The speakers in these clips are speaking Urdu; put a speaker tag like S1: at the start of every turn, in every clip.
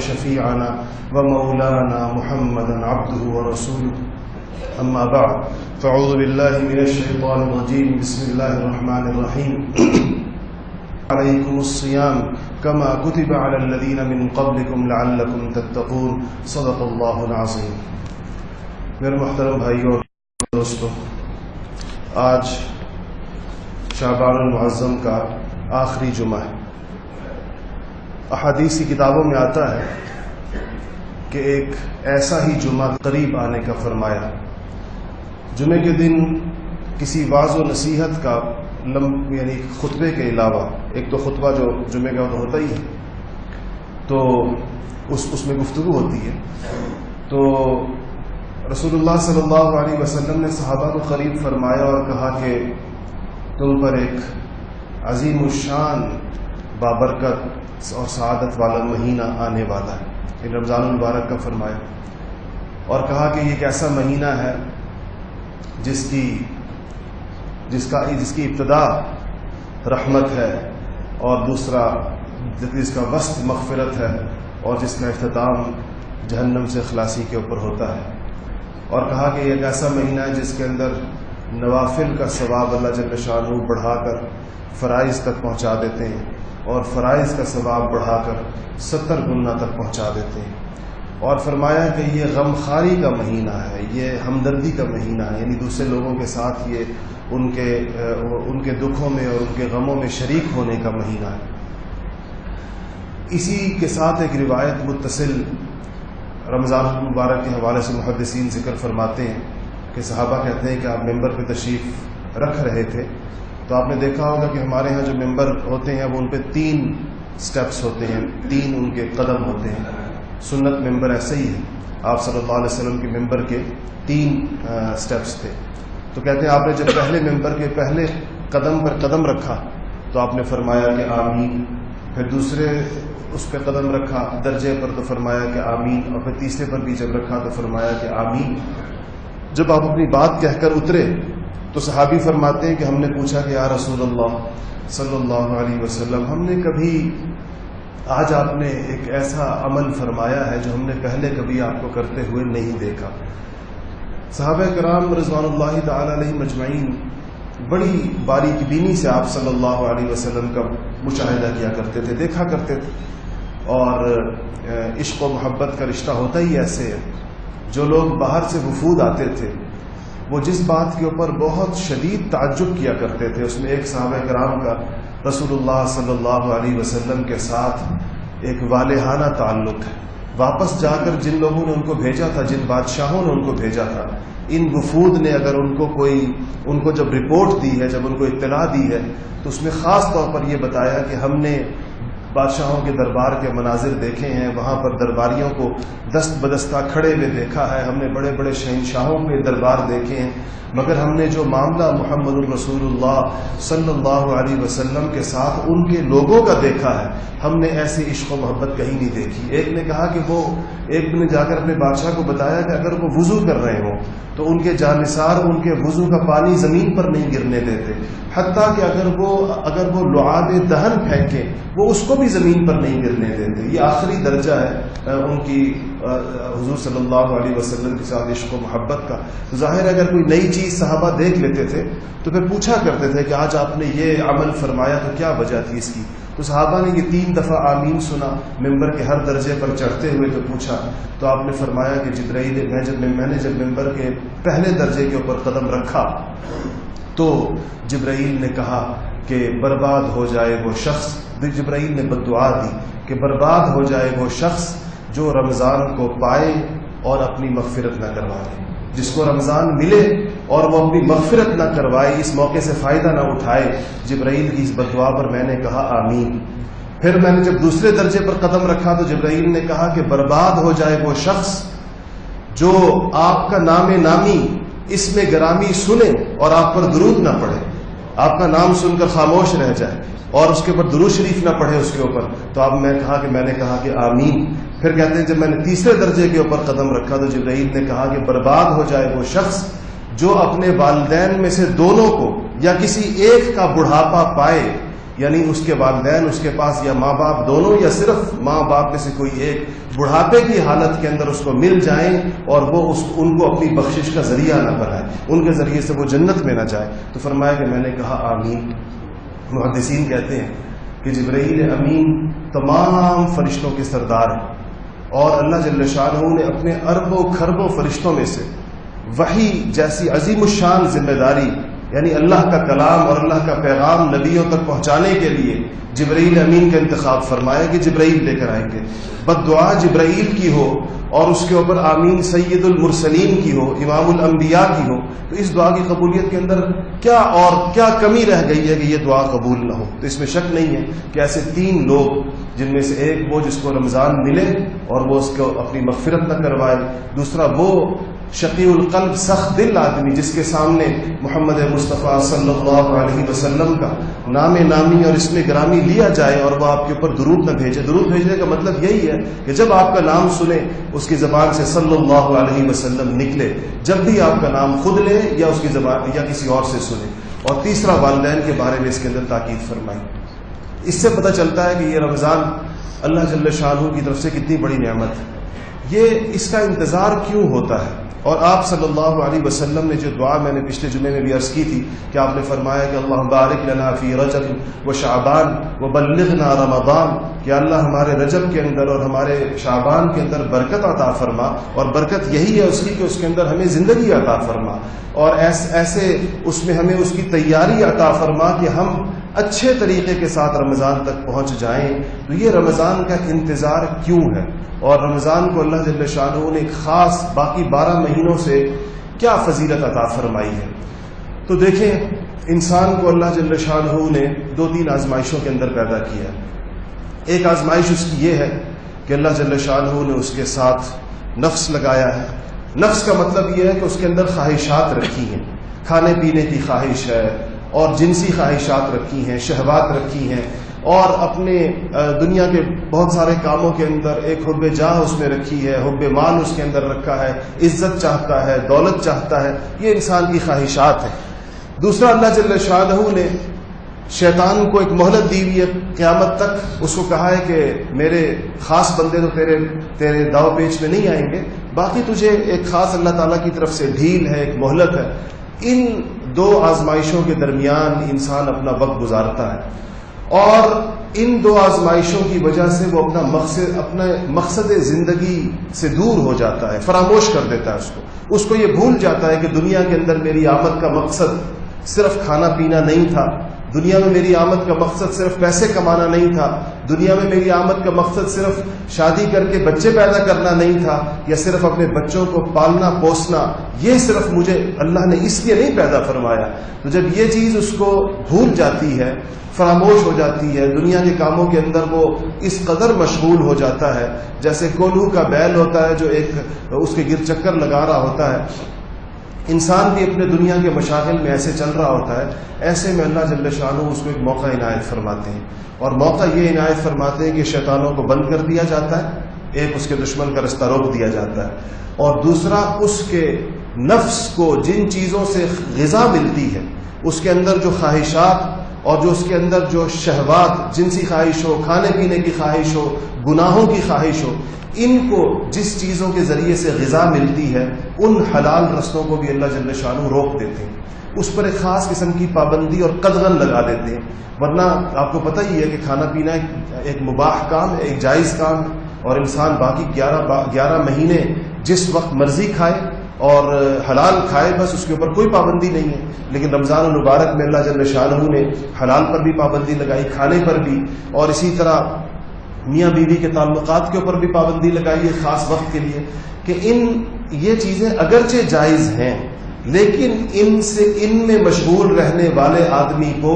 S1: وشفيعنا ومولانا محمدا عبده ورسوله. أما بعد فأعوذ بالله من الشيطان الرجيم. بسم الله الرحمن الرحيم. عليكم الصيام كما كتب على الذين من قبلكم لعلكم تتقون. صدق اللہ العظیم. میرے محترم بھائیوں اور دوستوں، آج شعبان المعظم کا آخری جمعہ ہے. احادیث کی کتابوں میں آتا ہے کہ ایک ایسا ہی جمعہ قریب آنے کا فرمایا. جمعے کے دن کسی واعظ و نصیحت کا یعنی خطبے کے علاوہ، ایک تو خطبہ جو جمعے کا ہوتا ہی ہے، تو اس میں گفتگو ہوتی ہے. تو رسول اللہ صلی اللہ علیہ وسلم نے صحابہ کو قریب فرمایا اور کہا کہ تم پر ایک عظیم الشان بابرکت اور سعادت والا مہینہ آنے والا ہے. یہ رمضان المبارک کا فرمایا اور کہا کہ یہ ایک ایسا مہینہ ہے جس کی ابتدا رحمت ہے اور دوسرا جس کا وسط مغفرت ہے اور جس کا اختتام جہنم سے خلاصی کے اوپر ہوتا ہے. اور کہا کہ یہ ایک ایسا مہینہ ہے جس کے اندر نوافل کا ثواب اللہ جل شانہ بڑھا کر فرائض تک پہنچا دیتے ہیں اور فرائض کا ثواب بڑھا کر 70 گنا تک پہنچا دیتے ہیں. اور فرمایا کہ یہ غمخواری کا مہینہ ہے، یہ ہمدردی کا مہینہ ہے، یعنی دوسرے لوگوں کے ساتھ یہ ان کے دکھوں میں اور ان کے غموں میں شریک ہونے کا مہینہ ہے. اسی کے ساتھ ایک روایت متصل رمضان المبارک کے حوالے سے محدثین ذکر فرماتے ہیں کہ صحابہ کہتے ہیں کہ آپ ممبر پہ تشریف رکھ رہے تھے تو آپ نے دیکھا ہوگا کہ ہمارے ہاں جو ممبر ہوتے ہیں وہ ان پہ 3 سٹیپس ہوتے ہیں، 3 ان کے قدم ہوتے ہیں. سنت ممبر ایسا ہی ہے، آپ صلی اللہ علیہ وسلم کے ممبر کے 3 سٹیپس تھے. تو کہتے ہیں آپ نے جب پہلے ممبر کے پہلے قدم پر قدم رکھا تو آپ نے فرمایا کہ آمین. پھر دوسرے اس پہ قدم رکھا درجے پر تو فرمایا کہ آمین. اور پھر تیسرے پر بھی جب رکھا تو فرمایا کہ آمین. جب آپ اپنی بات کہہ کر اترے تو صحابی فرماتے ہیں کہ ہم نے پوچھا کہ یا رسول اللہ صلی اللہ علیہ وسلم، ہم نے کبھی آج آپ نے ایک ایسا عمل فرمایا ہے جو ہم نے پہلے کبھی آپ کو کرتے ہوئے نہیں دیکھا. صحابہ کرام رضوان اللہ تعالی علیہ مجمعین بڑی باریک بینی سے آپ صلی اللہ علیہ وسلم کا مشاہدہ کیا کرتے تھے، دیکھا کرتے تھے. اور عشق و محبت کا رشتہ ہوتا ہی ایسے ہے. جو لوگ باہر سے وفود آتے تھے وہ جس بات کے اوپر بہت شدید تعجب کیا کرتے تھے، اس میں ایک صحابہ کرام کا رسول اللہ صلی اللہ علیہ وسلم کے ساتھ ایک والہانہ تعلق ہے. واپس جا کر جن لوگوں نے ان کو بھیجا تھا، جن بادشاہوں نے ان کو بھیجا تھا، ان وفود نے اگر ان کو جب رپورٹ دی ہے، جب ان کو اطلاع دی ہے تو اس میں خاص طور پر یہ بتایا کہ ہم نے بادشاہوں کے دربار کے مناظر دیکھے ہیں، وہاں پر درباریوں کو دست بدستہ کھڑے ہوئے دیکھا ہے، ہم نے بڑے بڑے شہنشاہوں کے دربار دیکھے ہیں، مگر ہم نے جو معاملہ محمد الرسول اللہ صلی اللہ علیہ وسلم کے ساتھ ان کے لوگوں کا دیکھا ہے، ہم نے ایسی عشق و محبت کہیں نہیں دیکھی. ایک نے کہا کہ ایک نے جا کر اپنے بادشاہ کو بتایا کہ اگر وہ وضو کر رہے ہوں تو ان کے جانثار ان کے وضو کا پانی زمین پر نہیں گرنے دیتے، حتیٰ کہ اگر وہ لعاب دہن پھینکیں وہ اس کو بھی زمین پر نہیں گرنے دیتے. یہ آخری درجہ ہے ان کی حضور صلی اللہ علیہ وسلم کے ساتھ عشق و محبت کا. ظاہر اگر کوئی نئی چیز صحابہ دیکھ لیتے تھے تو پھر پوچھا کرتے تھے کہ آج آپ نے یہ عمل فرمایا تو کیا وجہ تھی اس کی. تو صحابہ نے یہ 3 دفعہ آمین سنا ممبر کے ہر درجے پر چڑھتے ہوئے تو پوچھا تو آپ نے فرمایا کہ جبرائیل میں نے جب ممبر کے پہلے درجے کے اوپر قدم رکھا تو جبرائیل نے کہا کہ برباد ہو جائے وہ شخص، جبرائیل نے بددعا دی کہ برباد ہو جائے وہ شخص جو رمضان کو پائے اور اپنی مغفرت نہ کروائے. جس کو رمضان ملے اور وہ اپنی مغفرت نہ کروائے، اس موقع سے فائدہ نہ اٹھائے. جبرائیل کی اس بددعا پر میں نے کہا آمین. پھر میں نے جب دوسرے درجے پر قدم رکھا تو جبرائیل نے کہا کہ برباد ہو جائے وہ شخص جو آپ کا نام نامی اس میں گرامی سنے اور آپ پر درود نہ پڑھے، آپ کا نام سن کر خاموش رہ جائے اور اس کے اوپر درود شریف نہ پڑھے اس کے اوپر. تو اب میں نے کہا کہ آمین. پھر کہتے ہیں جب میں نے تیسرے درجے کے اوپر قدم رکھا تو جبرائیل نے کہا کہ برباد ہو جائے وہ شخص جو اپنے والدین میں سے دونوں کو یا کسی ایک کا بڑھاپا پائے یعنی اس کے والدین اس کے پاس یا ماں باپ دونوں یا صرف ماں باپ میں سے کوئی ایک بڑھاپے کی حالت کے اندر اس کو مل جائیں اور وہ ان کو اپنی بخشش کا ذریعہ نہ بنائے، ان کے ذریعے سے وہ جنت میں نہ جائے. تو فرمایا کہ میں نے کہا آمین. محدثین کہتے ہیں کہ جبرائیل امین تمام فرشتوں کے سردار ہیں، اور اللہ جل شانہ نے اپنے اربوں کھربوں فرشتوں میں سے وحی جیسی عظیم الشان ذمہ داری، یعنی اللہ کا کلام اور اللہ کا پیغام نبیوں تک پہنچانے کے لیے جبرائیل امین کا انتخاب فرمایا کہ جبرائیل لے کر آئیں گے. بد دعا جبرائیل کی ہو اور اس کے اوپر آمین سید المرسلین کی ہو، امام الانبیاء کی ہو، تو اس دعا کی قبولیت کے اندر کیا کمی رہ گئی ہے کہ یہ دعا قبول نہ ہو؟ تو اس میں شک نہیں ہے کہ ایسے 3 لوگ، جن میں سے ایک وہ جس کو رمضان ملے اور وہ اس کو اپنی مغفرت نہ کروائے، دوسرا وہ شقی القلب سخت دل آدمی جس کے سامنے محمد مصطفیٰ صلی اللہ علیہ وسلم کا نام نامی اور اسم گرامی لیا جائے اور وہ آپ کے اوپر درود نہ بھیجے. درود بھیجنے کا مطلب یہی ہے کہ جب آپ کا نام سنے اس کی زبان سے صلی اللہ علیہ وسلم نکلے، جب بھی آپ کا نام خود لے یا اس کی زبان یا کسی اور سے سنے. اور تیسرا والدین کے بارے میں اس کے اندر تاکید فرمائی. اس سے پتہ چلتا ہے کہ یہ رمضان اللہ جل شانہ کی طرف سے کتنی بڑی نعمت ہے. یہ اس کا انتظار کیوں ہوتا ہے؟ اور آپ صلی اللہ علیہ وسلم نے جو دعا میں نے پچھلے جمعے میں بھی عرض کی تھی کہ آپ نے فرمایا کہ اللہم بارک لنا فی رجب و شعبان و بلغنا رمضان، کہ اللہ ہمارے رجب کے اندر اور ہمارے شعبان کے اندر برکت عطا فرما، اور برکت یہی ہے اس کی کہ اس کے اندر ہمیں زندگی عطا فرما، اور ایسے اس میں ہمیں اس کی تیاری عطا فرما کہ ہم اچھے طریقے کے ساتھ رمضان تک پہنچ جائیں. تو یہ رمضان کا انتظار کیوں ہے، اور رمضان کو اللہ جل شانہ نے ایک خاص باقی 12 مہینوں سے کیا فضیلت عطا فرمائی ہے؟ تو دیکھیں، انسان کو اللہ جل شانہ نے 2-3 آزمائشوں کے اندر پیدا کیا. ایک آزمائش اس کی یہ ہے کہ اللہ جل شانہ نے اس کے ساتھ نفس لگایا ہے. نفس کا مطلب یہ ہے کہ اس کے اندر خواہشات رکھی ہیں، کھانے پینے کی خواہش ہے اور جنسی خواہشات رکھی ہیں، شہوات رکھی ہیں، اور اپنے دنیا کے بہت سارے کاموں کے اندر ایک حب جاہ اس میں رکھی ہے، حب مال اس کے اندر رکھا ہے، عزت چاہتا ہے، دولت چاہتا ہے. یہ انسان کی خواہشات ہیں. دوسرا، اللہ جل شانہ نے شیطان کو ایک مہلت دی ہوئی ہے قیامت تک. اس کو کہا ہے کہ میرے خاص بندے تو تیرے داؤ پیچ میں نہیں آئیں گے، باقی تجھے ایک خاص اللہ تعالیٰ کی طرف سے ڈھیل ہے، ایک مہلت ہے. ان 2 آزمائشوں کے درمیان انسان اپنا وقت گزارتا ہے، اور ان 2 آزمائشوں کی وجہ سے وہ اپنا مقصد زندگی سے دور ہو جاتا ہے، فراموش کر دیتا ہے اس کو یہ بھول جاتا ہے کہ دنیا کے اندر میری آمد کا مقصد صرف کھانا پینا نہیں تھا، دنیا میں میری آمد کا مقصد صرف پیسے کمانا نہیں تھا، دنیا میں میری آمد کا مقصد صرف شادی کر کے بچے پیدا کرنا نہیں تھا، یا صرف اپنے بچوں کو پالنا پوسنا، یہ صرف مجھے اللہ نے اس لیے نہیں پیدا فرمایا. تو جب یہ چیز اس کو بھول جاتی ہے، فراموش ہو جاتی ہے، دنیا کے کاموں کے اندر وہ اس قدر مشغول ہو جاتا ہے جیسے کولو کا بیل ہوتا ہے جو ایک اس کے گر چکر لگا رہا ہوتا ہے. انسان بھی اپنے دنیا کے مشاغل میں ایسے چل رہا ہوتا ہے. ایسے میں اللہ جل شانہ اس کو ایک موقع عنایت فرماتے ہیں، اور موقع یہ عنایت فرماتے ہیں کہ شیطانوں کو بند کر دیا جاتا ہے، ایک اس کے دشمن کا رستہ روک دیا جاتا ہے، اور دوسرا اس کے نفس کو جن چیزوں سے غذا ملتی ہے، اس کے اندر جو خواہشات اور جو اس کے اندر جو شہوات، جنسی خواہش ہو، کھانے پینے کی خواہش ہو، گناہوں کی خواہش ہو، ان کو جس چیزوں کے ذریعے سے غذا ملتی ہے ان حلال رستوں کو بھی اللہ جل شانہ روک دیتے ہیں، اس پر ایک خاص قسم کی پابندی اور قدغن لگا دیتے ہیں. ورنہ آپ کو پتہ ہی ہے کہ کھانا پینا ایک مباح کام ہے، ایک جائز کام ہے، اور انسان باقی 11 مہینے جس وقت مرضی کھائے اور حلال کھائے، بس اس کے اوپر کوئی پابندی نہیں ہے. لیکن رمضان المبارک میں اللہ جل شانہ نے حلال پر بھی پابندی لگائی، کھانے پر بھی، اور اسی طرح میاں بیوی کے تعلقات کے اوپر بھی پابندی لگائی ہے خاص وقت کے لیے، کہ یہ چیزیں اگرچہ جائز ہیں لیکن ان میں مشغول رہنے والے آدمی کو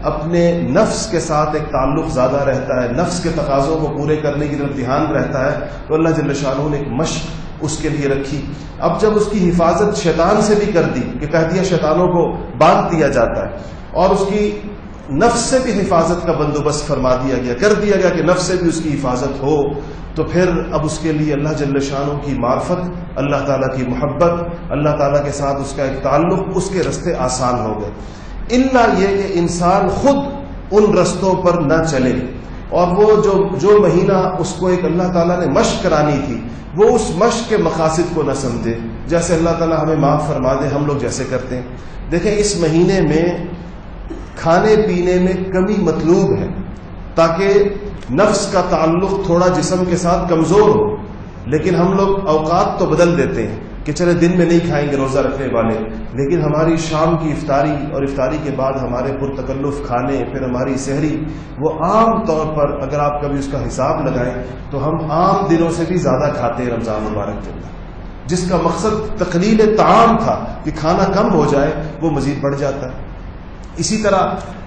S1: اپنے نفس کے ساتھ ایک تعلق زیادہ رہتا ہے، نفس کے تقاضوں کو پورے کرنے کی طرف دھیان رہتا ہے. تو اللہ جل شانہ نے ایک مشق اس کے لیے رکھی. اب جب اس کی حفاظت شیطان سے بھی کر دی کہ کہہ دیا شیطانوں کو باندھ دیا جاتا ہے، اور اس کی نفس سے بھی حفاظت کا بندوبست فرما دیا گیا، کر دیا گیا کہ نفس سے بھی اس کی حفاظت ہو، تو پھر اب اس کے لیے اللہ جل شانہ کی معرفت، اللہ تعالیٰ کی محبت، اللہ تعالیٰ کے ساتھ اس کا ایک تعلق، اس کے رستے آسان ہو گئے. الا یہ کہ انسان خود ان رستوں پر نہ چلے، اور وہ جو مہینہ اس کو ایک اللہ تعالیٰ نے مشق کرانی تھی، وہ اس مشق کے مقاصد کو نہ سمجھے، جیسے اللہ تعالیٰ ہمیں معاف فرما دے ہم لوگ جیسے کرتے ہیں۔ دیکھیں اس مہینے میں کھانے پینے میں کمی مطلوب ہے تاکہ نفس کا تعلق تھوڑا جسم کے ساتھ کمزور ہو، لیکن ہم لوگ اوقات تو بدل دیتے ہیں کہ چلے دن میں نہیں کھائیں گے روزہ رکھنے والے، لیکن ہماری شام کی افطاری اور افطاری کے بعد ہمارے پرتکلف کھانے، پھر ہماری سحری، وہ عام طور پر اگر آپ کبھی اس کا حساب لگائیں تو ہم عام دنوں سے بھی زیادہ کھاتے ہیں رمضان مبارک کے اندر، جس کا مقصد تقلیل طعام تھا کہ کھانا کم ہو جائے، وہ مزید بڑھ جاتا ہے۔ اسی طرح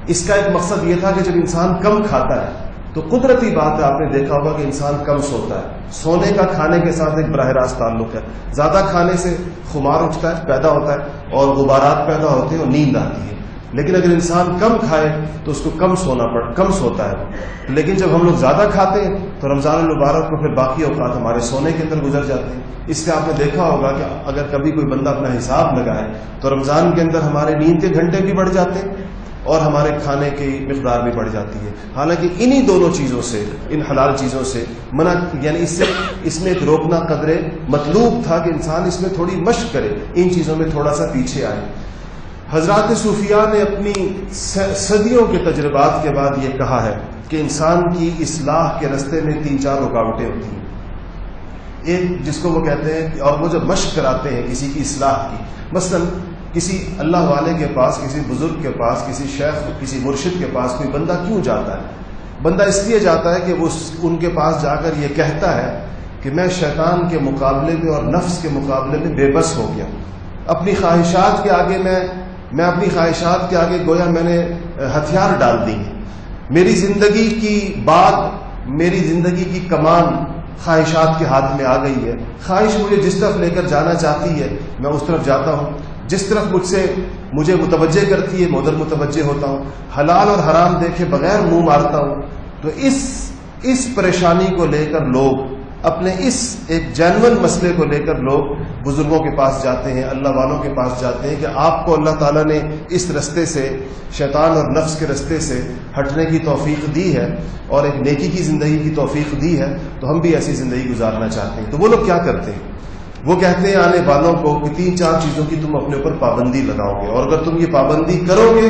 S1: اس کا ایک مقصد یہ تھا کہ جب انسان کم کھاتا ہے تو قدرتی بات ہے، آپ نے دیکھا ہوگا کہ انسان کم سوتا ہے، سونے کا کھانے کے ساتھ ایک براہ راست تعلق ہے، زیادہ کھانے سے خمار اٹھتا ہے، پیدا ہوتا ہے اور غبارات پیدا ہوتے ہیں اور نیند آتی ہے، لیکن اگر انسان کم کھائے تو اس کو کم سوتا ہے وہ، لیکن جب ہم لوگ زیادہ کھاتے ہیں تو رمضان المبارک کو پھر باقی اوقات ہمارے سونے کے اندر گزر جاتے ہیں۔ اس سے آپ نے دیکھا ہوگا کہ اگر کبھی کوئی بندہ اپنا حساب لگائے تو رمضان کے اندر ہمارے نیند کے گھنٹے بھی بڑھ جاتے ہیں اور ہمارے کھانے کی مقدار بھی بڑھ جاتی ہے، حالانکہ انہی دونوں چیزوں سے، ان حلال چیزوں سے منع، یعنی اس میں ایک روکنا قدرے مطلوب تھا کہ انسان اس میں تھوڑی مشق کرے، ان چیزوں میں تھوڑا سا پیچھے آئے۔ حضرات صوفیاء نے اپنی صدیوں کے تجربات کے بعد یہ کہا ہے کہ انسان کی اصلاح کے راستے میں 3-4 رکاوٹیں ہوتی ہیں، ایک جس کو وہ کہتے ہیں، اور وہ جب مشق کراتے ہیں کسی کی اصلاح کی، مثلا کسی اللہ والے کے پاس، کسی بزرگ کے پاس، کسی شیخ، کسی مرشد کے پاس کوئی بندہ کیوں جاتا ہے؟ بندہ اس لیے جاتا ہے کہ وہ ان کے پاس جا کر یہ کہتا ہے کہ میں شیطان کے مقابلے میں اور نفس کے مقابلے میں بے بس ہو گیا، اپنی خواہشات کے آگے میں اپنی خواہشات کے آگے گویا میں نے ہتھیار ڈال دی، میری زندگی کی بات، میری زندگی کی کمان خواہشات کے ہاتھ میں آ گئی ہے، خواہش مجھے جس طرف لے کر جانا چاہتی ہے میں اس طرف جاتا ہوں، جس طرف مجھے متوجہ کرتی ہے میں ادھر متوجہ ہوتا ہوں، حلال اور حرام دیکھے بغیر منہ مارتا ہوں۔ تو اس پریشانی کو لے کر لوگ اپنے اس ایک جینون مسئلے کو لے کر لوگ بزرگوں کے پاس جاتے ہیں، اللہ والوں کے پاس جاتے ہیں کہ آپ کو اللہ تعالیٰ نے اس رستے سے، شیطان اور نفس کے رستے سے ہٹنے کی توفیق دی ہے اور ایک نیکی کی زندگی کی توفیق دی ہے، تو ہم بھی ایسی زندگی گزارنا چاہتے ہیں۔ تو وہ لوگ کیا کرتے ہیں؟ وہ کہتے ہیں آنے والوں کو کہ 3-4 چیزوں کی تم اپنے اوپر پابندی لگاؤ گے، اور اگر تم یہ پابندی کرو گے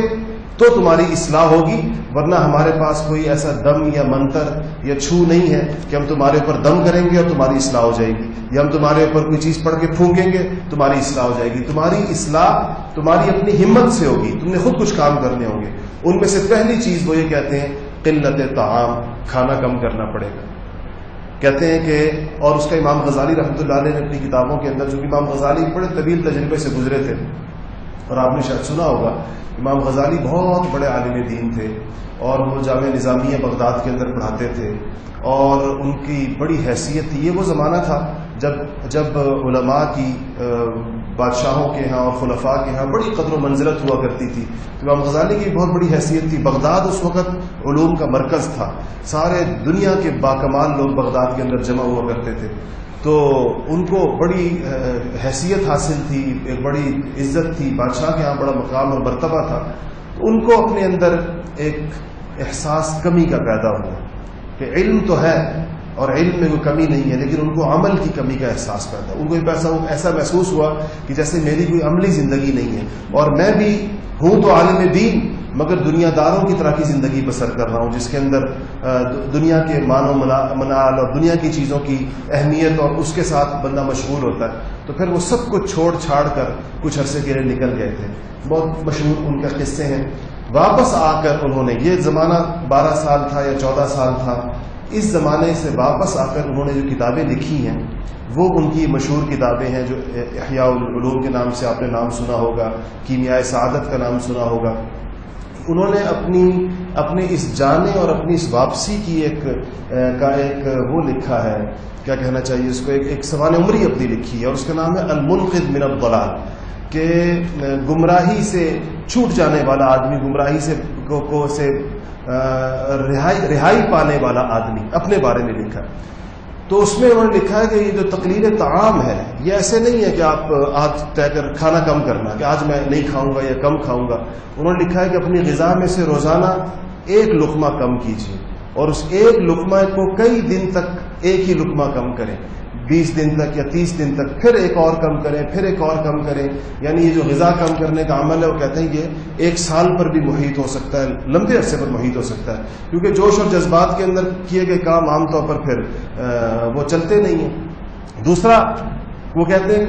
S1: تو تمہاری اصلاح ہوگی، ورنہ ہمارے پاس کوئی ایسا دم یا منتر یا چھو نہیں ہے کہ ہم تمہارے اوپر دم کریں گے اور تمہاری اصلاح ہو جائے گی، یا ہم تمہارے اوپر کوئی چیز پڑھ کے پھونکیں گے تمہاری اصلاح ہو جائے گی۔ تمہاری اصلاح تمہاری اپنی ہمت سے ہوگی، تم نے خود کچھ کام کرنے ہوں گے۔ ان میں سے پہلی چیز وہ یہ کہتے ہیں قلت طعام، کھانا کم کرنا پڑے گا۔ کہتے ہیں کہ، اور اس کا امام غزالی رحمۃ اللہ علیہ نے اپنی کتابوں کے اندر، چونکہ امام غزالی بڑے طویل تجربے سے گزرے تھے اور آپ نے شاید سنا ہوگا، امام غزالی بہت بڑے عالم دین تھے اور وہ جامعہ نظامیہ بغداد کے اندر پڑھاتے تھے اور ان کی بڑی حیثیت تھی۔ یہ وہ زمانہ تھا جب علماء کی بادشاہوں کے ہاں اور خلفاء کے ہاں بڑی قدر و منزلت ہوا کرتی تھی۔ امام غزالی کی بہت بڑی حیثیت تھی، بغداد اس وقت علوم کا مرکز تھا، سارے دنیا کے باکمال لوگ بغداد کے اندر جمع ہوا کرتے تھے، تو ان کو بڑی حیثیت حاصل تھی، ایک بڑی عزت تھی، بادشاہ کے ہاں بڑا مقام اور مرتبہ تھا۔ تو ان کو اپنے اندر ایک احساس کمی کا پیدا ہوا کہ علم تو ہے اور علم میں کوئی کمی نہیں ہے، لیکن ان کو عمل کی کمی کا احساس پیدا، ان کو ایسا محسوس ہوا کہ جیسے میری کوئی عملی زندگی نہیں ہے، اور میں بھی ہوں تو عالم دین مگر دنیا داروں کی طرح کی زندگی بسر کر رہا ہوں، جس کے اندر دنیا کے مان و منال اور دنیا کی چیزوں کی اہمیت اور اس کے ساتھ بندہ مشغول ہوتا ہے۔ تو پھر وہ سب کچھ چھوڑ چھاڑ کر کچھ عرصے کے لیے نکل گئے تھے۔ بہت مشہور ان کے قصے ہیں۔ واپس آ کر انہوں نے، یہ زمانہ 12 سال تھا یا 14 سال تھا، اس زمانے سے واپس آ کر انہوں نے جو کتابیں لکھی ہیں وہ ان کی مشہور کتابیں ہیں، جو احیاء العلوم کے نام سے آپ نے نام سنا ہوگا، کیمیاء سعادت کا نام سنا ہوگا۔ انہوں نے اپنی اس جانے اور اپنی اس واپسی کی ایک وہ لکھا ہے، کیا کہنا چاہیے اس کو، ایک سوانح عمری اپنی لکھی ہے، اور اس کا نام ہے المنقذ من الضلال، کہ گمراہی سے چھوٹ جانے والا آدمی، گمراہی سے رہائی پانے والا آدمی، اپنے بارے میں لکھا۔ تو اس میں انہوں نے لکھا ہے کہ یہ جو تقلیل طعام ہے، یہ ایسے نہیں ہے کہ آپ آج طے کر کھانا کم کرنا، کہ آج میں نہیں کھاؤں گا یا کم کھاؤں گا۔ انہوں نے لکھا ہے کہ اپنی غذا میں سے روزانہ ایک لقمہ کم کیجیے اور اس ایک لقمہ کو کئی دن تک ایک ہی لقمہ کم کریں، 20 دن تک یا 30 دن تک، پھر ایک اور کم کریں، پھر ایک اور کم کریں. یعنی یہ جو غذا کم کرنے کا عمل ہے وہ کہتے ہیں یہ 1 سال پر بھی محیط ہو سکتا ہے، لمبے عرصے پر محیط ہو سکتا ہے، کیونکہ جوش اور جذبات کے اندر کیے گئے کام عام طور پر پھر وہ چلتے نہیں ہیں. دوسرا وہ کہتے ہیں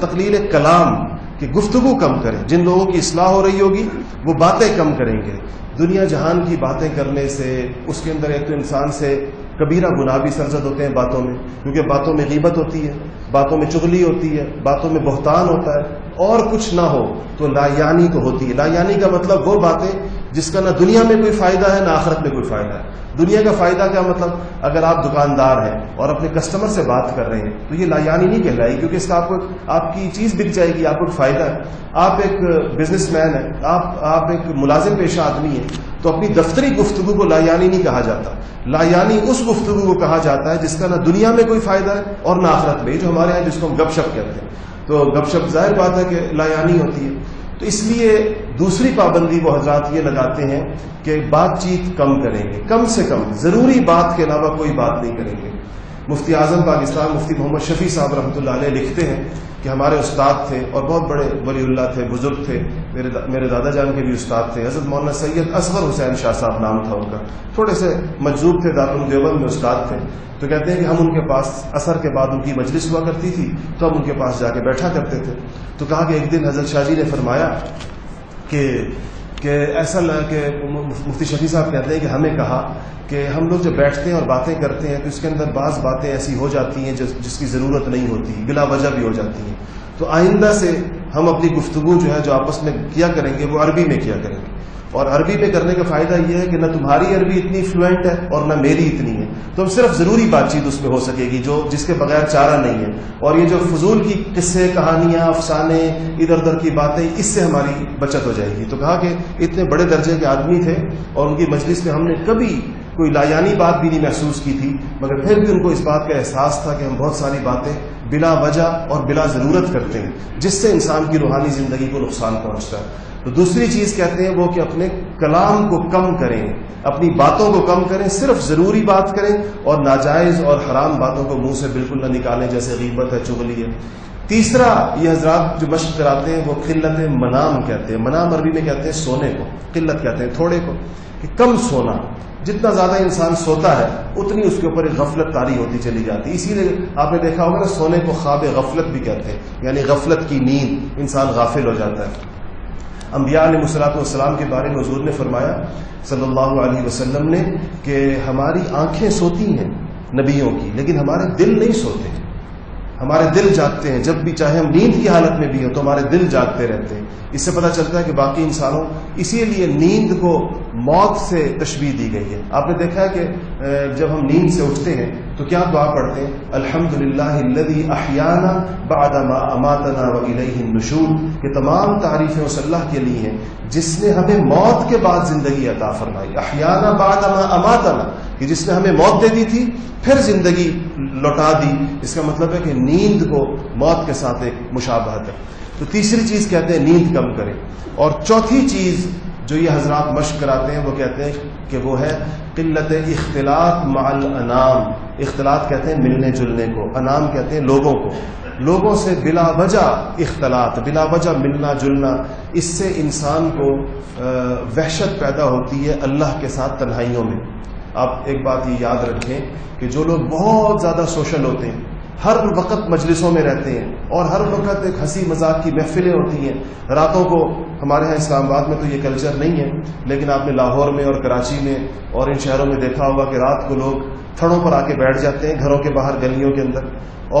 S1: تقلیل کلام، کہ گفتگو کم کریں. جن لوگوں کی اصلاح ہو رہی ہوگی وہ باتیں کم کریں گے. دنیا جہان کی باتیں کرنے سے اس کے اندر ایک تو انسان سے کبیرہ گناہ بھی سرزد ہوتے ہیں باتوں میں، کیونکہ باتوں میں غیبت ہوتی ہے، باتوں میں چغلی ہوتی ہے، باتوں میں بہتان ہوتا ہے، اور کچھ نہ ہو تو لا یعنی تو ہوتی ہے. لا یعنی کا مطلب وہ باتیں جس کا نہ دنیا میں کوئی فائدہ ہے نہ آخرت میں کوئی فائدہ ہے. دنیا کا فائدہ کیا مطلب؟ اگر آپ دکاندار ہیں اور اپنے کسٹمر سے بات کر رہے ہیں تو یہ لا یعنی نہیں کہلائے گی، کیونکہ اس کا آپ کی چیز بک جائے گی، آپ کو فائدہ ہے. آپ ایک بزنس مین ہیں، آپ ایک ملازم پیشہ آدمی ہیں، تو اپنی دفتری گفتگو کو لا یعنی نہیں کہا جاتا. لا یعنی اس گفتگو کو کہا جاتا ہے جس کا نہ دنیا میں کوئی فائدہ ہے اور نہ آخرت میں. جو ہمارے یہاں جس کو ہم گپ شپ کہتے ہیں، تو گپ شپ ظاہر بات ہے کہ لا یعنی ہوتی ہے. تو اس لیے دوسری پابندی وہ حضرات یہ لگاتے ہیں کہ بات چیت کم کریں گے، کم سے کم ضروری بات کے علاوہ کوئی بات نہیں کریں گے. مفتی اعظم پاکستان مفتی محمد شفیع صاحب رحمۃ اللہ علیہ لکھتے ہیں کہ ہمارے استاد تھے اور بہت بڑے ولی اللہ تھے، بزرگ تھے، میرے دادا جان کے بھی استاد تھے، حضرت مولانا سید اصغر حسین شاہ صاحب نام تھا ان کا. تھوڑے سے مجذوب تھے، دارالعلوم دیوبند میں استاد تھے. تو کہتے ہیں کہ ہم ان کے پاس عصر کے بعد ان کی مجلس ہوا کرتی تھی تو ہم ان کے پاس جا کے بیٹھا کرتے تھے. تو کہا کہ ایک دن حضرت شاہ جی نے فرمایا کہ ایسا کہ مفتی شفیع صاحب کہتے ہیں کہ ہمیں کہا کہ ہم لوگ جب بیٹھتے ہیں اور باتیں کرتے ہیں تو اس کے اندر بعض باتیں ایسی ہو جاتی ہیں جس کی ضرورت نہیں ہوتی، بلا وجہ بھی ہو جاتی ہیں. تو آئندہ سے ہم اپنی گفتگو جو ہے جو آپس میں کیا کریں گے وہ عربی میں کیا کریں گے. اور عربی میں کرنے کا فائدہ یہ ہے کہ نہ تمہاری عربی اتنی فلوئنٹ ہے اور نہ میری اتنی ہے، تو صرف ضروری بات چیت اس میں ہو سکے گی جس کے بغیر چارہ نہیں ہے. اور یہ جو فضول کی قصے، کہانیاں، افسانے، ادھر ادھر کی باتیں، اس سے ہماری بچت ہو جائے گی. تو کہا کہ اتنے بڑے درجے کے آدمی تھے اور ان کی مجلس میں ہم نے کبھی کوئی لا یعنی بات بھی نہیں محسوس کی تھی، مگر پھر بھی ان کو اس بات کا احساس تھا کہ ہم بہت ساری باتیں بلا وجہ اور بلا ضرورت کرتے ہیں جس سے انسان کی روحانی زندگی کو نقصان پہنچتا ہے. تو دوسری چیز کہتے ہیں وہ کہ اپنے کلام کو کم کریں، اپنی باتوں کو کم کریں، صرف ضروری بات کریں اور ناجائز اور حرام باتوں کو منہ سے بالکل نہ نکالیں، جیسے غیبت ہے، چغلی ہے. تیسرا یہ حضرات جو مشق کراتے ہیں وہ قلت منام کہتے ہیں. منام عربی میں کہتے ہیں سونے کو، قلت کہتے ہیں تھوڑے کو، کہ کم سونا. جتنا زیادہ انسان سوتا ہے اتنی اس کے اوپر ایک غفلت طاری ہوتی چلی جاتی ہے. اسی لیے آپ نے دیکھا ہوگا نا سونے کو خواب غفلت بھی کہتے ہیں، یعنی غفلت کی نیند، انسان غافل ہو جاتا ہے. انبیاء علیہ الصلوۃ والسلام کے بارے میں حضور نے فرمایا صلی اللہ علیہ وسلم نے کہ ہماری آنکھیں سوتی ہیں نبیوں کی، لیکن ہمارے دل نہیں سوتے. ہمارے دل جاگتے ہیں، جب بھی چاہے ہم نیند کی حالت میں بھی ہو تو ہمارے دل جاگتے رہتے ہیں. اس سے پتہ چلتا ہے کہ باقی انسانوں، اسی لیے نیند کو موت سے تشبیہ دی گئی ہے. آپ نے دیکھا ہے کہ جب ہم نیند سے اٹھتے ہیں تو کیا دعا پڑھتے ہیں؟ الحمدللہ الذی احیانا بعد ما اماتنا والیہ النشور، کہ تمام تعریفیں اس اللہ کے لیے ہیں جس نے ہمیں موت کے بعد زندگی عطا فرمائی. احیانا بعد ما اماتنا، کہ جس نے ہمیں موت دے دی تھی پھر زندگی لوٹا دی. اس کا مطلب ہے کہ نیند کو موت کے ساتھ ایک مشابہت ہے. تو تیسری چیز کہتے ہیں نیند کم کریں. اور چوتھی چیز جو یہ حضرات مشق کراتے ہیں وہ کہتے ہیں کہ وہ ہے قلت اختلاط مع الانام. اختلاط کہتے ہیں ملنے جلنے کو، انام کہتے ہیں لوگوں کو. لوگوں سے بلا وجہ اختلاط، بلا وجہ ملنا جلنا، اس سے انسان کو وحشت پیدا ہوتی ہے اللہ کے ساتھ تنہائیوں میں. آپ ایک بات یہ یاد رکھیں کہ جو لوگ بہت زیادہ سوشل ہوتے ہیں، ہر وقت مجلسوں میں رہتے ہیں اور ہر وقت ایک ہنسی مذاق کی محفلیں ہوتی ہیں. راتوں کو ہمارے ہاں اسلام آباد میں تو یہ کلچر نہیں ہے، لیکن آپ نے لاہور میں اور کراچی میں اور ان شہروں میں دیکھا ہوگا کہ رات کو لوگ تھڑوں پر آ کے بیٹھ جاتے ہیں گھروں کے باہر، گلیوں کے اندر،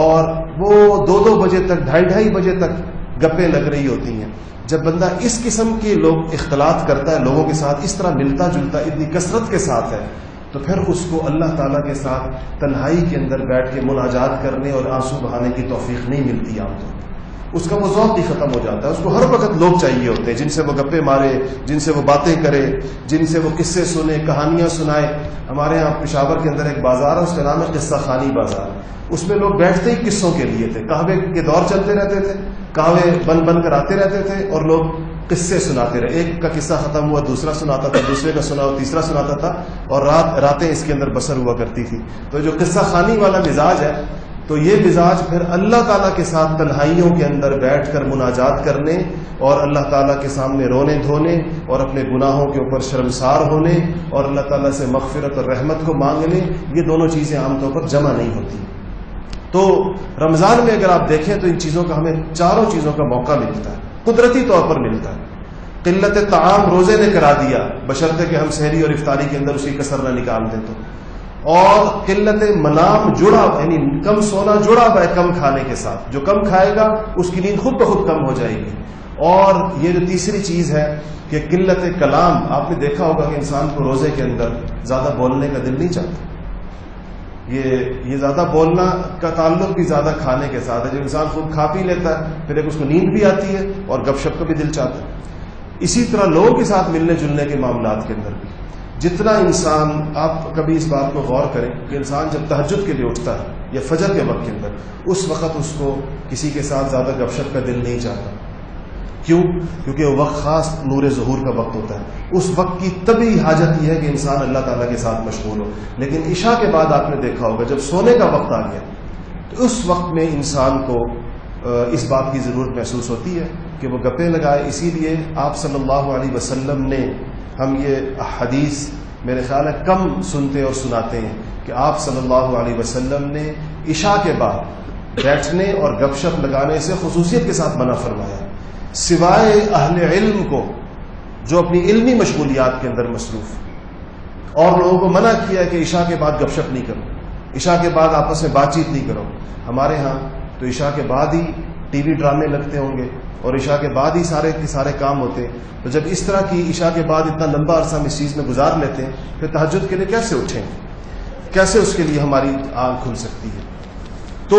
S1: اور وہ 2-2 بجے تک، 2:30 بجے تک گپیں لگ رہی ہوتی ہیں. جب بندہ اس قسم کے لوگ اختلاط کرتا ہے لوگوں کے ساتھ، اس طرح ملتا جلتا اتنی کثرت کے ساتھ ہے، تو پھر اس کو اللہ تعالیٰ کے ساتھ تنہائی کے اندر بیٹھ کے مناجات کرنے اور آنسو بہانے کی توفیق نہیں ملتی. عام طور پر اس کا وہ ذوق ہی ختم ہو جاتا ہے. اس کو ہر وقت لوگ چاہیے ہوتے ہیں جن سے وہ گپے مارے، جن سے وہ باتیں کرے، جن سے وہ قصے سنے، کہانیاں سنائے. ہمارے یہاں پشاور کے اندر ایک بازار ہے، اس کا نام ہے قصہ خانی بازار. اس میں لوگ بیٹھتے ہی قصوں کے لیے تھے. قہوے کے دور چلتے رہتے تھے، قہوے بن کر آتے رہتے تھے اور لوگ قصے سناتے رہے. ایک کا قصہ ختم ہوا دوسرا سناتا تھا, دوسرے کا سنا ہوا تیسرا سناتا تھا, اور راتیں اس کے اندر بسر ہوا کرتی تھی. تو جو قصہ خوانی والا مزاج ہے, تو یہ مزاج پھر اللہ تعالیٰ کے ساتھ تنہائیوں کے اندر بیٹھ کر مناجات کرنے اور اللہ تعالیٰ کے سامنے رونے دھونے اور اپنے گناہوں کے اوپر شرمسار ہونے اور اللہ تعالیٰ سے مغفرت اور رحمت کو مانگنے, یہ دونوں چیزیں عام طور پر جمع نہیں ہوتی. تو رمضان میں اگر آپ دیکھیں تو ان چیزوں کا ہمیں چاروں چیزوں کا موقع ملتا ہے, قدرتی طور پر ملتا ہے. قلت طعام روزے نے کرا دیا بشرطے کہ ہم سحری اور افطاری کے اندر اسی کسر نہ نکال دیں تو, اور قلت منام جڑا یعنی کم سونا جڑا ہوا ہے کم کھانے کے ساتھ, جو کم کھائے گا اس کی نیند خود بخود کم ہو جائے گی. اور یہ جو تیسری چیز ہے کہ قلت کلام, آپ نے دیکھا ہوگا کہ انسان کو روزے کے اندر زیادہ بولنے کا دل نہیں چاہتا. یہ زیادہ بولنا کا تعلق بھی زیادہ کھانے کے ساتھ ہے. جب انسان خود کھا پی لیتا ہے پھر ایک اس کو نیند بھی آتی ہے اور گپ شپ کا بھی دل چاہتا ہے. اسی طرح لوگوں کے ساتھ ملنے جلنے کے معاملات کے اندر بھی جتنا انسان, آپ کبھی اس بات کو غور کریں کہ انسان جب تہجد کے لیے اٹھتا ہے یا فجر کے وقت کے اندر, اس وقت اس کو کسی کے ساتھ زیادہ گپ شپ کا دل نہیں چاہتا. کیوں؟ کیونکہ وہ وقت خاص نور ظہور کا وقت ہوتا ہے. اس وقت کی طبعی حاجت یہ ہے کہ انسان اللہ تعالیٰ کے ساتھ مشغول ہو. لیکن عشاء کے بعد آپ نے دیکھا ہوگا جب سونے کا وقت آ گیا تو اس وقت میں انسان کو اس بات کی ضرورت محسوس ہوتی ہے کہ وہ گپیں لگائے. اسی لیے آپ صلی اللہ علیہ وسلم نے, ہم یہ حدیث میرے خیال ہے کم سنتے اور سناتے ہیں کہ آپ صلی اللہ علیہ وسلم نے عشاء کے بعد بیٹھنے اور گپ شپ لگانے سے خصوصیت کے ساتھ منع فرمایا, سوائے اہل علم کو جو اپنی علمی مشغولیات کے اندر مصروف, اور لوگوں کو منع کیا کہ عشاء کے بعد گپ شپ نہیں کرو, عشاء کے بعد آپس میں بات چیت نہیں کرو. ہمارے ہاں تو عشاء کے بعد ہی ٹی وی ڈرامے لگتے ہوں گے اور عشاء کے بعد ہی سارے کے سارے کام ہوتے ہیں. تو جب اس طرح کی عشاء کے بعد اتنا لمبا عرصہ ہم اس چیز میں گزار لیتے ہیں, پھر تہجد کے لیے کیسے اٹھیں, کیسے اس کے لیے ہماری آنکھ کھل سکتی ہے؟ تو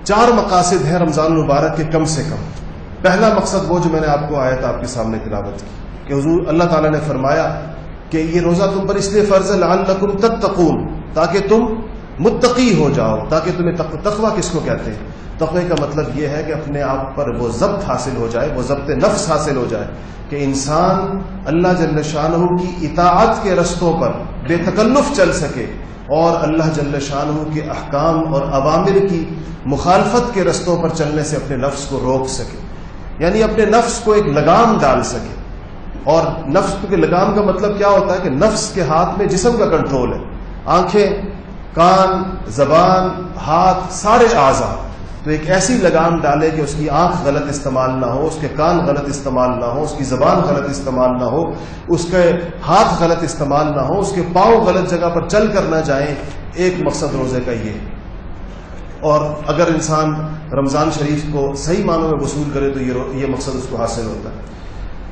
S1: 4 مقاصد ہیں رمضان المبارک کے کم سے کم. پہلا مقصد وہ جو میں نے آپ کو آیت آپ کے سامنے تلاوت کی کہ حضور اللہ تعالیٰ نے فرمایا کہ یہ روزہ تم پر اس لیے فرض ہے لعلکم تتقون, تاکہ تم متقی ہو جاؤ. تاکہ تمہیں تقویٰ کس کو کہتے ہیں؟ تقوی کا مطلب یہ ہے کہ اپنے آپ پر وہ ضبط حاصل ہو جائے, وہ ضبط نفس حاصل ہو جائے کہ انسان اللہ جل شانہ کی اطاعت کے رستوں پر بے تکلف چل سکے اور اللہ جل شانہ کے احکام اور اوامر کی مخالفت کے رستوں پر چلنے سے اپنے نفس کو روک سکے, یعنی اپنے نفس کو ایک لگام ڈال سکے. اور نفس کے لگام کا مطلب کیا ہوتا ہے کہ نفس کے ہاتھ میں جسم کا کنٹرول ہے, آنکھیں, کان, زبان, ہاتھ, سارے اعضاء. تو ایک ایسی لگام ڈالے کہ اس کی آنکھ غلط استعمال نہ ہو, اس کے کان غلط استعمال نہ ہو, اس کی زبان غلط استعمال نہ ہو, اس کے ہاتھ غلط استعمال نہ ہو, اس کے پاؤں غلط جگہ پر چل کر نہ جائیں. ایک مقصد روزے کا یہ. اور اگر انسان رمضان شریف کو صحیح معنوں میں وصول کرے تو یہ مقصد اس کو حاصل ہوتا ہے.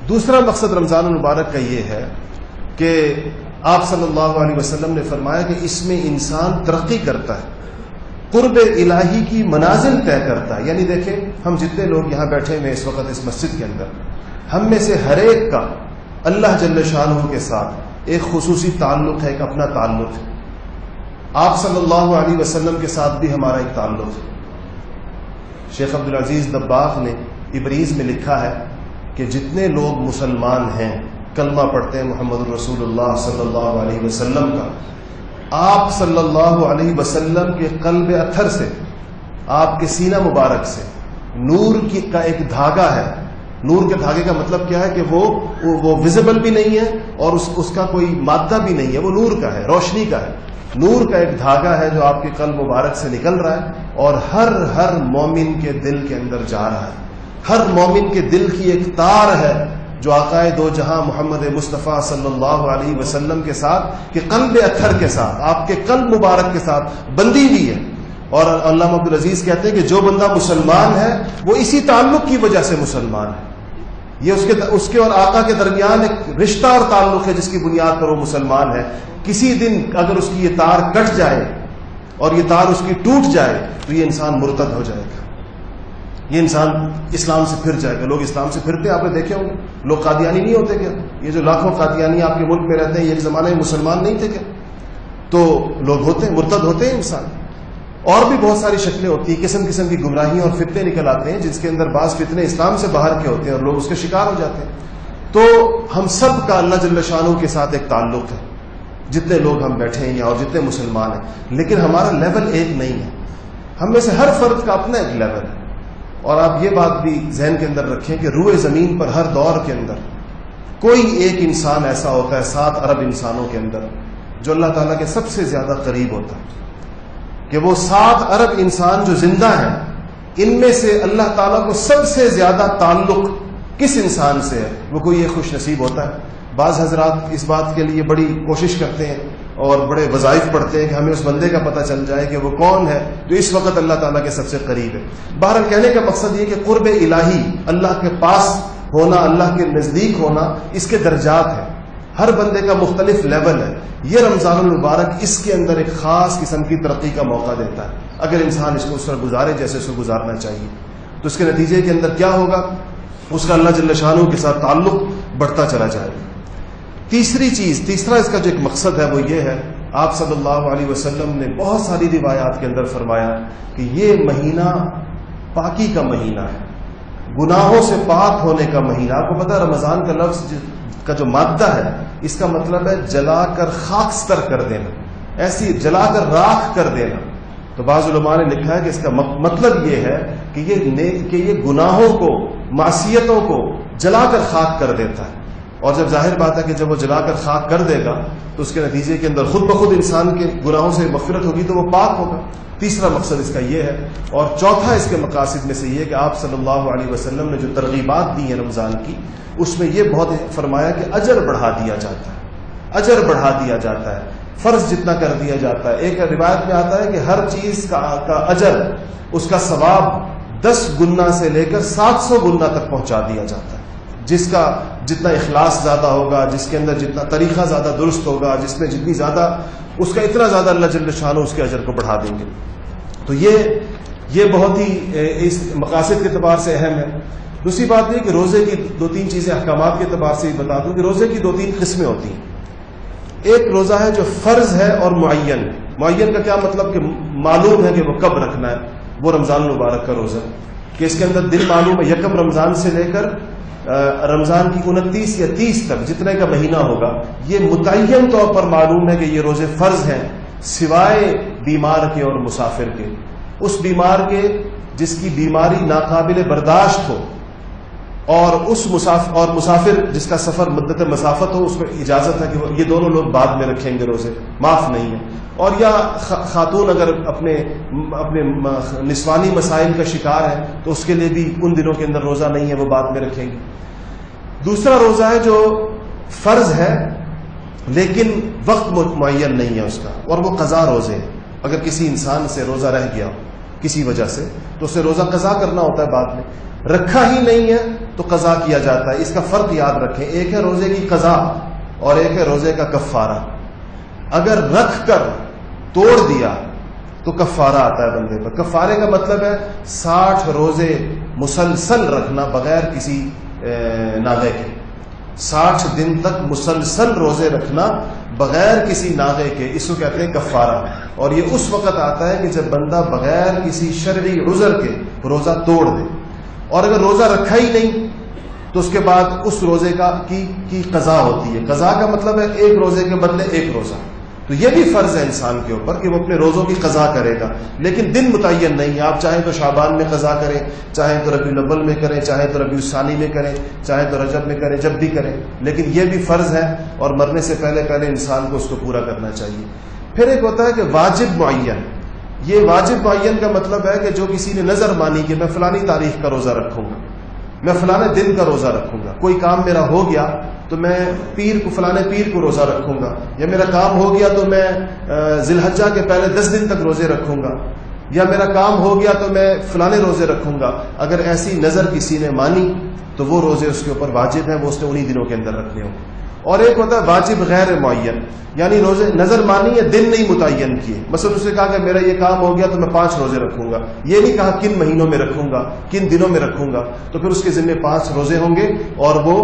S1: دوسرا مقصد رمضان المبارک کا یہ ہے کہ آپ صلی اللہ علیہ وسلم نے فرمایا کہ اس میں انسان ترقی کرتا ہے, قرب الہی کی منازل طے کرتا ہے. یعنی دیکھیں ہم جتنے لوگ یہاں بیٹھے ہوئے اس وقت اس مسجد کے اندر, ہم میں سے ہر ایک کا اللہ جل شانہ کے ساتھ ایک خصوصی تعلق ہے, ایک اپنا تعلق ہے. آپ صلی اللہ علیہ وسلم کے ساتھ بھی ہمارا ایک تعلق ہے. شیخ عبدالعزیز دباغ نے ابریز میں لکھا ہے کہ جتنے لوگ مسلمان ہیں, کلمہ پڑھتے ہیں محمد رسول اللہ صلی اللہ علیہ وسلم کا, آپ صلی اللہ علیہ وسلم کے قلب اطہر سے, آپ کے سینہ مبارک سے نور کا ایک دھاگا ہے. نور کے دھاگے کا مطلب کیا ہے کہ وہ ویزیبل بھی نہیں ہے اور اس کا کوئی مادہ بھی نہیں ہے, وہ نور کا ہے, روشنی کا ہے. نور کا ایک دھاگا ہے جو آپ کے قلب مبارک سے نکل رہا ہے اور ہر مومن کے دل کے اندر جا رہا ہے. ہر مومن کے دل کی ایک تار ہے جو آقائے دو جہاں محمد مصطفیٰ صلی اللہ علیہ وسلم کے ساتھ کہ قلب اطہر کے ساتھ, آپ کے قلب مبارک کے ساتھ بندھی ہوئی ہے. اور علامہ عبدالعزیز کہتے ہیں کہ جو بندہ مسلمان ہے وہ اسی تعلق کی وجہ سے مسلمان ہے. یہ اس کے اور آقا کے درمیان ایک رشتہ اور تعلق ہے جس کی بنیاد پر وہ مسلمان ہے. کسی دن اگر اس کی یہ تار کٹ جائے اور یہ تار اس کی ٹوٹ جائے تو یہ انسان مرتد ہو جائے گا, یہ انسان اسلام سے پھر جائے گا. لوگ اسلام سے پھرتے آپ نے دیکھے ہوں گے. لوگ قادیانی نہیں ہوتے کیا؟ یہ جو لاکھوں قادیانی آپ کے ملک میں رہتے ہیں, یہ زمانے میں مسلمان نہیں تھے کیا؟ تو لوگ ہوتے ہیں, مرتد ہوتے ہیں انسان. اور بھی بہت ساری شکلیں ہوتی ہیں، قسم قسم کی گمراہیاں اور فتنے نکل آتے ہیں، جس کے اندر بعض فتنے اسلام سے باہر کے ہوتے ہیں اور لوگ اس کے شکار ہو جاتے ہیں. تو ہم سب کا اللہ جل شانہ کے ساتھ ایک تعلق ہے، جتنے لوگ ہم بیٹھے ہیں اور جتنے مسلمان ہیں، لیکن ہمارا لیول ایک نہیں ہے. ہم میں سے ہر فرد کا اپنا ایک لیول ہے. اور آپ یہ بات بھی ذہن کے اندر رکھیں کہ روئے زمین پر ہر دور کے اندر کوئی ایک انسان ایسا ہوتا ہے 7 ارب انسانوں کے اندر جو اللہ تعالیٰ کے سب سے زیادہ قریب ہوتا ہے، کہ وہ 7 ارب انسان جو زندہ ہیں ان میں سے اللہ تعالیٰ کو سب سے زیادہ تعلق کس انسان سے ہے، وہ کوئی ایک خوش نصیب ہوتا ہے. بعض حضرات اس بات کے لیے بڑی کوشش کرتے ہیں اور بڑے وظائف پڑھتے ہیں کہ ہمیں اس بندے کا پتہ چل جائے کہ وہ کون ہے جو اس وقت اللہ تعالیٰ کے سب سے قریب ہے. بہرحال کہنے کا مقصد یہ کہ قرب الہی، اللہ کے پاس ہونا، اللہ کے نزدیک ہونا، اس کے درجات ہیں. ہر بندے کا مختلف لیول ہے. یہ رمضان المبارک اس کے اندر ایک خاص قسم کی ترقی کا موقع دیتا ہے اگر انسان اس کو اس طرح گزارے جیسے اس کو گزارنا چاہیے. تو اس کے نتیجے کے اندر کیا ہوگا؟ اس کا اللہ جل شانہ کے ساتھ تعلق بڑھتا چلا جائے گا. تیسرا اس کا جو ایک مقصد ہے وہ یہ ہے، آپ صلی اللہ علیہ وسلم نے بہت ساری روایات کے اندر فرمایا کہ یہ مہینہ پاکی کا مہینہ ہے، گناہوں سے پاک ہونے کا مہینہ. آپ کو پتہ ہے رمضان کا لفظ کا جو مادہ ہے اس کا مطلب ہے جلا کر خاکستر کر دینا، ایسی جلا کر راکھ کر دینا. تو بعض علماء نے لکھا ہے کہ اس کا مطلب یہ ہے کہ یہ گناہوں کو، معصیتوں کو جلا کر خاک کر دیتا ہے. اور جب ظاہر بات ہے کہ جب وہ جلا کر خاک کر دے گا تو اس کے نتیجے کے اندر خود بخود انسان کے گناہوں سے مغفرت ہوگی تو وہ پاک ہوگا. تیسرا مقصد اس کا یہ ہے. اور چوتھا اس کے مقاصد میں سے یہ کہ آپ صلی اللہ علیہ وسلم نے جو ترغیبات دی ہیں رمضان کی، اس میں یہ بہت فرمایا کہ اجر بڑھا دیا جاتا ہے، اجر بڑھا دیا جاتا ہے، فرض جتنا کر دیا جاتا ہے. ایک روایت میں آتا ہے کہ ہر چیز کا اجر، اس کا ثواب 10 گنا سے لے کر 700 گنا تک پہنچا دیا جاتا ہے. جس کا جتنا اخلاص زیادہ ہوگا، جس کے اندر جتنا طریقہ زیادہ درست ہوگا، جس میں جتنی زیادہ، اس کا اتنا زیادہ اللہ جل شانہ اس کے اجر کو بڑھا دیں گے. تو یہ بہت ہی اس مقاصد کے اعتبار سے اہم ہے. دوسری بات یہ کہ روزے کی 2-3 چیزیں احکامات کے اعتبار سے بتا دوں کہ روزے کی 2-3 قسمیں ہوتی ہیں. ایک روزہ ہے جو فرض ہے اور معین. معین کا کیا مطلب کہ معلوم ہے کہ وہ کب رکھنا ہے. وہ رمضان المبارک کا روزہ کہ اس کے اندر دن معلوم ہے، 1 رمضان سے لے کر رمضان کی 29 یا 30 تک جتنے کا مہینہ ہوگا، یہ متعین طور پر معلوم ہے کہ یہ روزے فرض ہیں، سوائے بیمار کے اور مسافر کے. اس بیمار کے جس کی بیماری ناقابل برداشت ہو، اور مسافر جس کا سفر مدت مسافت ہو، اس کو اجازت ہے کہ یہ دونوں لوگ بعد میں رکھیں گے، روزے معاف نہیں ہے. اور یا خاتون اگر اپنے نسوانی مسائل کا شکار ہے تو اس کے لیے بھی ان دنوں کے اندر روزہ نہیں ہے، وہ بعد میں رکھیں گے. دوسرا روزہ ہے جو فرض ہے لیکن وقت معین نہیں ہے اس کا، اور وہ قضا روزے ہیں. اگر کسی انسان سے روزہ رہ گیا کسی وجہ سے تو اسے روزہ قضا کرنا ہوتا ہے بعد میں. رکھا ہی نہیں ہے تو قضا کیا جاتا ہے. اس کا فرق یاد رکھیں، ایک ہے روزے کی قضا اور ایک ہے روزے کا کفارہ. اگر رکھ کر توڑ دیا تو کفارہ آتا ہے بندے پر. کفارے کا مطلب ہے 60 روزے مسلسل رکھنا بغیر کسی ناغے کے. 60 دن تک مسلسل روزے رکھنا بغیر کسی ناغے کے، اس کو کہتے ہیں کفارہ. اور یہ اس وقت آتا ہے کہ جب بندہ بغیر کسی شرعی عذر کے روزہ توڑ دے. اور اگر روزہ رکھا ہی نہیں تو اس کے بعد اس روزے کی قضا ہوتی ہے. قضا کا مطلب ہے ایک روزے کے بدلے ایک روزہ. تو یہ بھی فرض ہے انسان کے اوپر کہ وہ اپنے روزوں کی قضا کرے گا، لیکن دن متعین نہیں ہے. آپ چاہیں تو شعبان میں قضا کریں، چاہیں تو ربیع الاول میں کریں، چاہیں تو ربیع الثانی میں کریں، چاہیں تو رجب میں کریں، جب بھی کریں. لیکن یہ بھی فرض ہے اور مرنے سے پہلے انسان کو اس کو پورا کرنا چاہیے. پھر ایک ہوتا ہے کہ واجب معین. یہ واجب معین کا مطلب ہے کہ جو کسی نے نظر مانی کہ میں فلانی تاریخ کا روزہ رکھوں گا، میں فلانے دن کا روزہ رکھوں گا. کوئی کام میرا ہو گیا تو میں فلانے پیر کو روزہ رکھوں گا، یا میرا کام ہو گیا تو میں ذی الحجہ کے پہلے 10 دن تک روزے رکھوں گا، یا میرا کام ہو گیا تو میں فلانے روزے رکھوں گا. اگر ایسی نظر کسی نے مانی تو وہ روزے اس کے اوپر واجب ہیں، وہ اس نے انہی دنوں کے اندر رکھنے ہوں. اور ایک ہوتا ہے واجب غیر معین، یعنی روزے نظر مانی ہے، دن نہیں متعین کیے. مثلا اس نے کہا کہ میرا یہ کام ہو گیا تو میں 5 روزے رکھوں گا، یہ نہیں کہا کن مہینوں میں رکھوں گا، کن دنوں میں رکھوں گا. تو پھر اس کے ذمہ 5 روزے ہوں گے اور وہ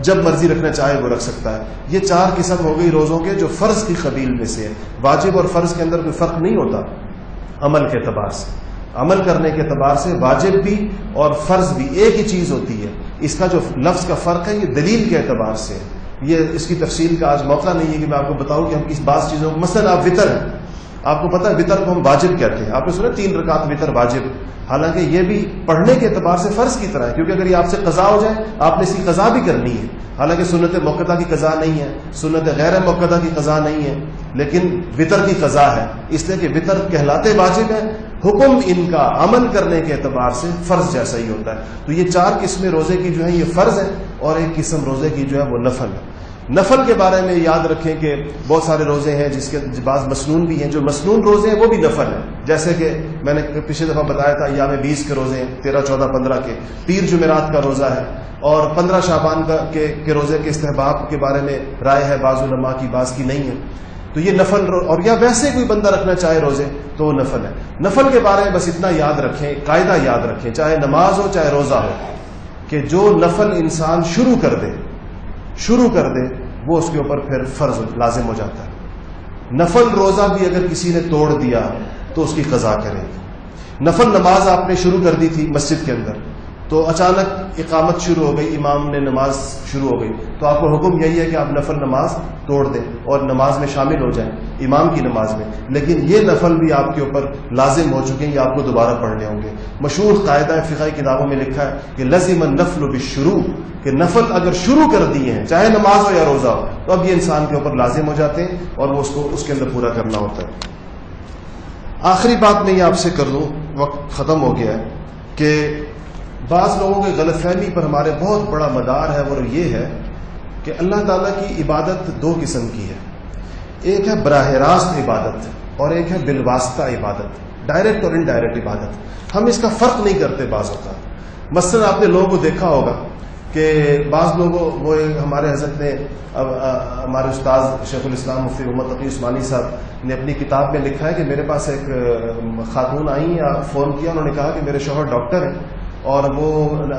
S1: جب مرضی رکھنا چاہے وہ رکھ سکتا ہے. یہ 4 قسم ہو گئی روزوں کے جو فرض کی قبیل میں سے ہے. واجب اور فرض کے اندر کوئی فرق نہیں ہوتا. عمل کے اعتبار سے، عمل کرنے کے اعتبار سے واجب بھی اور فرض بھی ایک ہی چیز ہوتی ہے. اس کا جو لفظ کا فرق ہے یہ دلیل کے اعتبار سے ہے. یہ اس کی تفصیل کا آج موقع نہیں ہے کہ میں آپ کو بتاؤں کہ ہم کس بعض چیزوں کو، مثلا آپ وطر ہیں، آپ کو پتہ ہے وطر کو ہم واجب کہتے ہیں. آپ نے سنا 3 رکعت وطر واجب، حالانکہ یہ بھی پڑھنے کے اعتبار سے فرض کی طرح ہے، کیونکہ اگر یہ آپ سے قضا ہو جائے آپ نے اس کی قضا بھی کرنی ہے. حالانکہ سنت موقتہ کی قضا نہیں ہے، سنت غیر موقتہ کی قضا نہیں ہے، لیکن وطر کی قضا ہے، اس لیے کہ وطر کہلاتے واجب ہے. حکم ان کا عمل کرنے کے اعتبار سے فرض جیسا ہی ہوتا ہے. تو یہ 4 قسمیں روزے کی جو ہیں یہ فرض ہے، اور ایک قسم روزے کی جو ہے وہ نفل ہے. نفل کے بارے میں یاد رکھیں کہ بہت سارے روزے ہیں جس کے بعض مسنون بھی ہیں. جو مسنون روزے ہیں وہ بھی نفل ہیں، جیسے کہ میں نے پچھلے دفعہ بتایا تھا ایام 20 کے روزے ہیں، 13، 14، 15 کے. پیر جمعرات کا روزہ ہے، اور 15 شعبان کے روزے کے استحباب کے بارے میں رائے ہے بعض علماء کی، بعض کی نہیں ہے. تو یہ نفل، اور یا ویسے کوئی بندہ رکھنا چاہے روزے تو وہ نفل ہے. نفل کے بارے میں بس اتنا یاد رکھیں، قاعدہ یاد رکھیں، چاہے نماز ہو چاہے روزہ ہو، کہ جو نفل انسان شروع کر دے وہ اس کے اوپر پھر فرض لازم ہو جاتا ہے. نفل روزہ بھی اگر کسی نے توڑ دیا تو اس کی قضا کرے گی. نفل نماز آپ نے شروع کر دی تھی مسجد کے اندر، تو اچانک اقامت شروع ہو گئی، امام نے نماز شروع ہو گئی، تو آپ کو حکم یہی ہے کہ آپ نفل نماز توڑ دیں اور نماز میں شامل ہو جائیں، امام کی نماز میں. لیکن یہ نفل بھی آپ کے اوپر لازم ہو چکے ہیں، یہ آپ کو دوبارہ پڑھنے ہوں گے. مشہور قاعدہ فقہی کتابوں میں لکھا ہے کہ لزم النفل بالشروع، کہ نفل اگر شروع کر دیے ہیں چاہے نماز ہو یا روزہ ہو تو اب یہ انسان کے اوپر لازم ہو جاتے ہیں، اور وہ اس کے اندر پورا کرنا ہوتا ہے. آخری بات میں یہ آپ سے کر دوں، وقت ختم ہو گیا ہے، کہ بعض لوگوں کی غلط فہمی پر ہمارے بہت بڑا مدار ہے، اور یہ ہے کہ اللہ تعالیٰ کی عبادت 2 قسم کی ہے. ایک ہے براہ راست عبادت، اور ایک ہے بالواسطہ عبادت، ڈائریکٹ اور انڈائریکٹ عبادت. ہم اس کا فرق نہیں کرتے بعض اوقات. مثلا آپ نے لوگوں کو دیکھا ہوگا کہ بعض لوگوں، وہ ہمارے حضرت نے، ہمارے استاد شیخ الاسلام مفتی محمد تقی عثمانی صاحب نے اپنی کتاب میں لکھا ہے کہ میرے پاس ایک خاتون آئی یا فون کیا، انہوں نے کہا کہ میرے شوہر ڈاکٹر ہیں اور وہ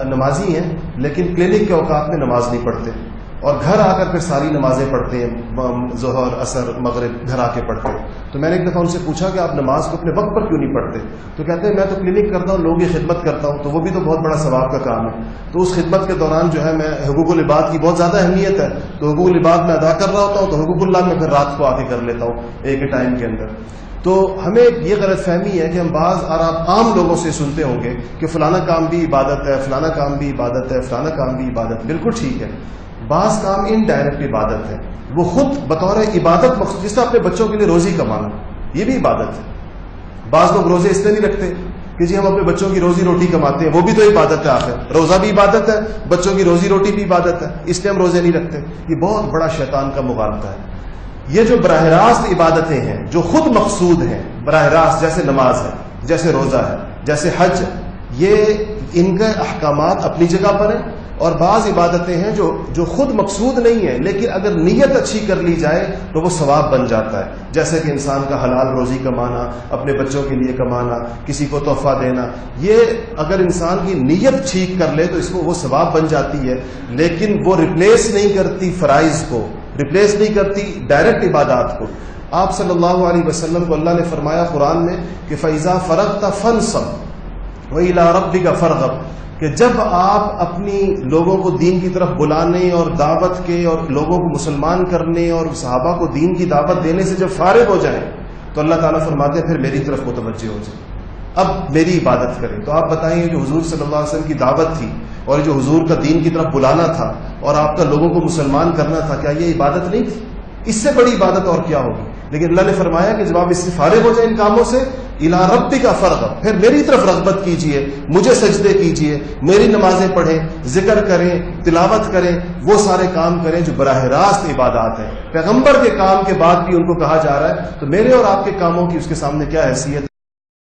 S1: نمازی ہیں، لیکن کلینک کے اوقات میں نماز نہیں پڑھتے، اور گھر آ کر پھر ساری نمازیں پڑھتے ہیں، ظہر، عصر، مغرب گھر آ کے پڑھتے ہیں. تو میں نے ایک دفعہ ان سے پوچھا کہ آپ نماز کو اپنے وقت پر کیوں نہیں پڑھتے؟ تو کہتے ہیں میں تو کلینک کرتا ہوں، لوگوں کی خدمت کرتا ہوں، تو وہ بھی تو بہت بڑا ثواب کا کام ہے. تو اس خدمت کے دوران جو ہے میں حقوق العباد کی بہت زیادہ اہمیت ہے، تو حقوق العباد میں ادا کر رہا ہوتا ہوں، تو حقوق اللہ میں پھر رات کو آ کے کر لیتا ہوں ایک ٹائم کے اندر. تو ہمیں یہ غلط فہمی ہے کہ ہم بعض اور آپ عام لوگوں سے سنتے ہوں گے کہ فلانا کام بھی عبادت ہے، فلانا کام بھی عبادت ہے، فلانا کام بھی عبادت. بالکل ٹھیک ہے، بعض کام انڈائریکٹ عبادت ہے، وہ خود بطور عبادت مخصوص، جس طرح اپنے بچوں کے لیے روزی کمانا، یہ بھی عبادت ہے. بعض لوگ روزے اس لیے نہیں رکھتے کہ جی ہم اپنے بچوں کی روزی روٹی کماتے ہیں، وہ بھی تو عبادت ہے. آخر روزہ بھی عبادت ہے، بچوں کی روزی روٹی بھی عبادت ہے، اس لیے ہم روزے نہیں رکھتے. یہ بہت بڑا شیطان کا مغالطہ ہے. یہ جو براہ راست عبادتیں ہیں جو خود مقصود ہیں، براہ راست، جیسے نماز ہے، جیسے روزہ ہے، جیسے حج، یہ ان کے احکامات اپنی جگہ پر ہیں. اور بعض عبادتیں ہیں جو خود مقصود نہیں ہیں، لیکن اگر نیت اچھی کر لی جائے تو وہ ثواب بن جاتا ہے. جیسے کہ انسان کا حلال روزی کمانا، اپنے بچوں کے لیے کمانا، کسی کو تحفہ دینا، یہ اگر انسان کی نیت ٹھیک کر لے تو اس کو وہ ثواب بن جاتی ہے. لیکن وہ ریپلیس نہیں کرتی فرائض کو، ریپلیس نہیں کرتی ڈائریکٹ عبادات کو. آپ صلی اللہ علیہ وسلم کو اللہ نے فرمایا قرآن میں کہ فَإِذَا فَرَغْتَ فَانْصَبْ وَإِلَىٰ رَبِّكَ فَارْغَب، کہ جب آپ اپنی لوگوں کو دین کی طرف بلانے اور دعوت کے اور لوگوں کو مسلمان کرنے اور صحابہ کو دین کی دعوت دینے سے جب فارغ ہو جائیں تو اللہ تعالیٰ فرماتے ہیں پھر میری طرف متوجہ ہو جائیں، اب میری عبادت کریں. تو آپ بتائیں جو حضور صلی اللہ علیہ وسلم کی دعوت تھی اور جو حضور کا دین کی طرف بلانا تھا اور آپ کا لوگوں کو مسلمان کرنا تھا، کیا یہ عبادت نہیں تھی؟ اس سے بڑی عبادت اور کیا ہوگی؟ لیکن اللہ نے فرمایا کہ جب آپ اس سے فارغ ہو جائیں ان کاموں سے، اِلیٰ رَبِّکَ فَارْغَب، پھر میری طرف رغبت کیجئے، مجھے سجدے کیجئے، میری نمازیں پڑھیں، ذکر کریں، تلاوت کریں، وہ سارے کام کریں جو براہ راست عبادات ہیں. پیغمبر کے کام کے بعد بھی ان کو کہا جا رہا ہے، تو میرے اور آپ کے کاموں کی اس کے سامنے کیا حیثیت ہے؟